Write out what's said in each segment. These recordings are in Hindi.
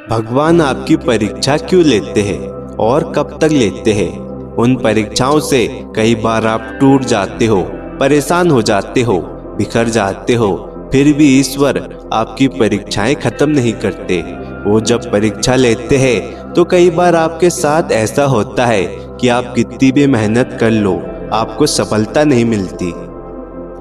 भगवान आपकी परीक्षा क्यों लेते हैं और कब तक लेते हैं? उन परीक्षाओं से कई बार आप टूट जाते हो, परेशान हो जाते हो, बिखर जाते हो, फिर भी ईश्वर आपकी परीक्षाएं खत्म नहीं करते। वो जब परीक्षा लेते हैं तो कई बार आपके साथ ऐसा होता है कि आप कितनी भी मेहनत कर लो, आपको सफलता नहीं मिलती।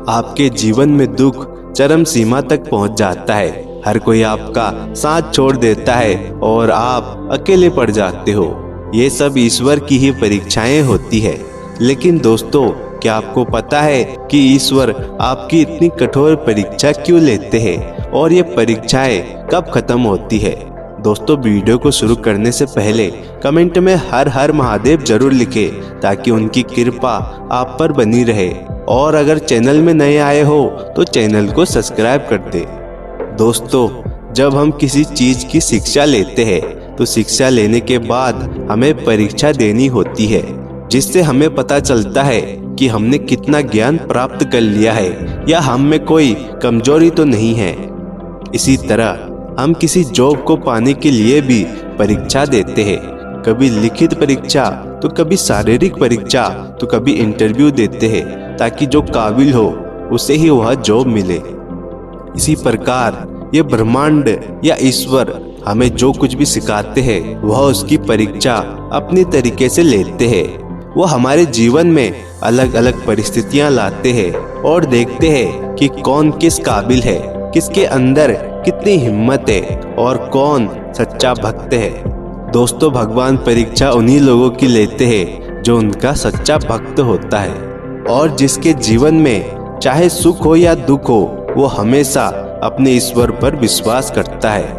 आपके जीवन में दुख चरम सीमा तक पहुंच जाता है, हर कोई आपका साथ छोड़ देता है और आप अकेले पड़ जाते हो। ये सब ईश्वर की ही परीक्षाएं होती है। लेकिन दोस्तों, क्या आपको पता है कि ईश्वर आपकी इतनी कठोर परीक्षा क्यों लेते हैं और ये परीक्षाएं कब खत्म होती है? दोस्तों, वीडियो को शुरू करने से पहले कमेंट में हर हर महादेव जरूर लिखें ताकि उनकी कृपा आप पर बनी रहे। और अगर चैनल में नए आए हो तो चैनल को सब्सक्राइब कर दे। दोस्तों, जब हम किसी चीज की शिक्षा लेते हैं तो शिक्षा लेने के बाद हमें परीक्षा देनी होती है, जिससे हमें पता चलता है कि हमने कितना ज्ञान प्राप्त कर लिया है या हम में कोई कमजोरी तो नहीं है। इसी तरह हम किसी जॉब को पाने के लिए भी परीक्षा देते हैं, कभी लिखित परीक्षा तो कभी शारीरिक परीक्षा तो कभी इंटरव्यू देते हैं ताकि जो काबिल हो उसे ही वह जॉब मिले। इसी प्रकार ये ब्रह्मांड या ईश्वर हमें जो कुछ भी सिखाते हैं वह उसकी परीक्षा अपनी तरीके से लेते हैं। वो हमारे जीवन में अलग अलग परिस्थितियां लाते हैं और देखते हैं कि कौन किस काबिल है, किसके अंदर कितनी हिम्मत है और कौन सच्चा भक्त है। दोस्तों, भगवान परीक्षा उन्हीं लोगों की लेते हैं जो उनका सच्चा भक्त होता है और जिसके जीवन में चाहे सुख हो या दुख हो वो हमेशा अपने ईश्वर पर विश्वास करता है।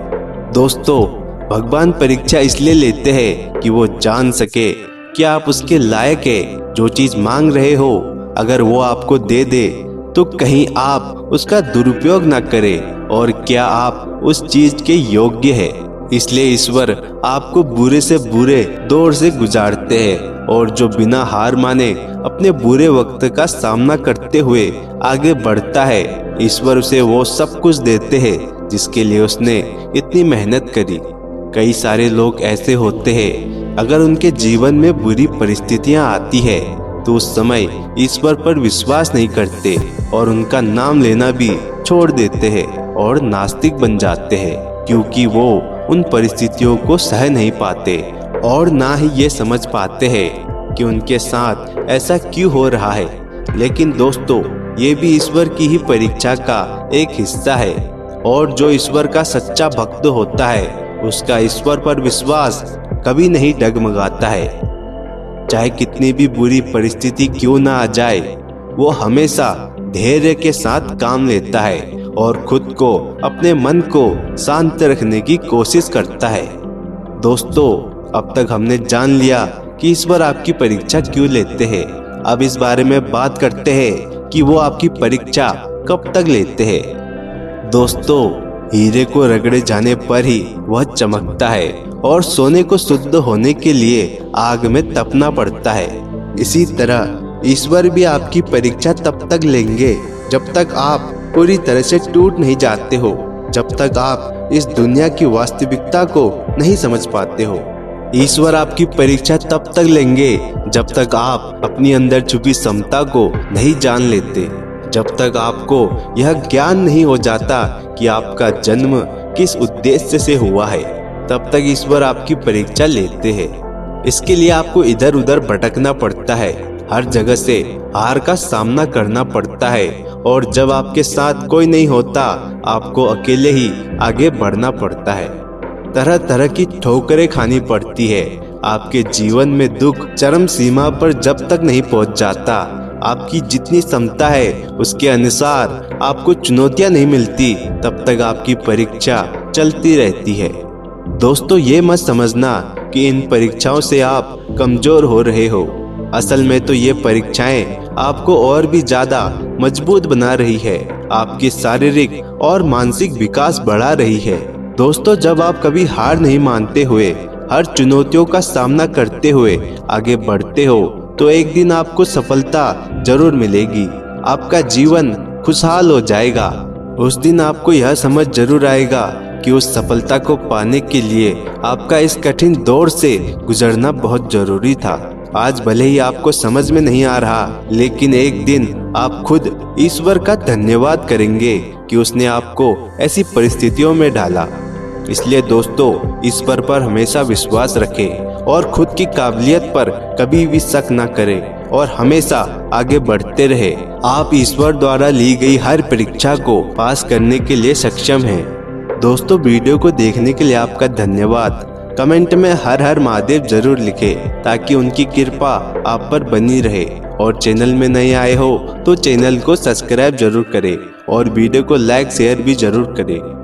दोस्तों, भगवान परीक्षा इसलिए लेते हैं कि वो जान सके कि आप उसके लायक है। जो चीज मांग रहे हो अगर वो आपको दे दे तो कहीं आप उसका दुरुपयोग ना करें और क्या आप उस चीज के योग्य है। इसलिए ईश्वर आपको बुरे से बुरे दौर से गुजारते हैं और जो बिना हार माने अपने बुरे वक्त का सामना करते हुए आगे बढ़ता है, ईश्वर उसे वो सब कुछ देते हैं जिसके लिए उसने इतनी मेहनत करी। कई सारे लोग ऐसे होते हैं, अगर उनके जीवन में बुरी परिस्थितियां आती है तो उस समय ईश्वर पर विश्वास नहीं करते और उनका नाम लेना भी छोड़ देते हैं और नास्तिक बन जाते हैं, क्योंकि वो उन परिस्थितियों को सह नहीं पाते और ना ही ये समझ पाते हैं कि उनके साथ ऐसा क्यों हो रहा है। लेकिन दोस्तों, ये भी ईश्वर की ही परीक्षा का एक हिस्सा है और जो ईश्वर का सच्चा भक्त होता है उसका ईश्वर पर विश्वास कभी नहीं डगमगाता है। चाहे कितनी भी बुरी परिस्थिति क्यों ना आ जाए, वो हमेशा धैर्य के साथ काम लेता है और खुद को, अपने मन को शांत रखने की कोशिश करता है। दोस्तों, अब तक हमने जान लिया कि ईश्वर आपकी परीक्षा क्यों लेते हैं। अब इस बारे में बात करते हैं कि वो आपकी परीक्षा कब तक लेते हैं। दोस्तों, हीरे को रगड़े जाने पर ही वह चमकता है और सोने को शुद्ध होने के लिए आग में तपना पड़ता है। इसी तरह ईश्वर भी आपकी परीक्षा तब तक लेंगे जब तक आप पूरी तरह से टूट नहीं जाते हो, जब तक आप इस दुनिया की वास्तविकता को नहीं समझ पाते हो। ईश्वर आपकी परीक्षा तब तक लेंगे जब तक आप अपनी अंदर छुपी क्षमता को नहीं जान लेते, जब तक आपको यह ज्ञान नहीं हो जाता कि आपका जन्म किस उद्देश्य से हुआ है, तब तक ईश्वर आपकी परीक्षा लेते हैं। इसके लिए आपको इधर उधर भटकना पड़ता है, हर जगह से हार का सामना करना पड़ता है और जब आपके साथ कोई नहीं होता, आपको अकेले ही आगे बढ़ना पड़ता है। तरह तरह की ठोकरें खानी पड़ती है। आपके जीवन में दुख चरम सीमा पर जब तक नहीं पहुंच जाता, आपकी जितनी क्षमता है उसके अनुसार आपको चुनौतियां नहीं मिलती, तब तक आपकी परीक्षा चलती रहती है। दोस्तों, ये मत समझना कि इन परीक्षाओं से आप कमजोर हो रहे हो। असल में तो ये परीक्षाएं आपको और भी ज्यादा मजबूत बना रही है, आपके शारीरिक और मानसिक विकास बढ़ा रही है। दोस्तों, जब आप कभी हार नहीं मानते हुए हर चुनौतियों का सामना करते हुए आगे बढ़ते हो तो एक दिन आपको सफलता जरूर मिलेगी। आपका जीवन खुशहाल हो जाएगा। उस दिन आपको यह समझ जरूर आएगा कि उस सफलता को पाने के लिए आपका इस कठिन दौर से गुजरना बहुत जरूरी था। आज भले ही आपको समझ में नहीं आ रहा, लेकिन एक दिन आप खुद ईश्वर का धन्यवाद करेंगे कि उसने आपको ऐसी परिस्थितियों में डाला। इसलिए दोस्तों, ईश्वर पर हमेशा विश्वास रखें और खुद की काबिलियत पर कभी भी शक न करें और हमेशा आगे बढ़ते रहे। आप ईश्वर द्वारा ली गई हर परीक्षा को पास करने के लिए सक्षम हैं। दोस्तों, वीडियो को देखने के लिए आपका धन्यवाद। कमेंट में हर हर महादेव जरूर लिखें ताकि उनकी कृपा आप पर बनी रहे। और चैनल में नए आए हो तो चैनल को सब्सक्राइब जरूर करें और वीडियो को लाइक शेयर भी जरूर करें।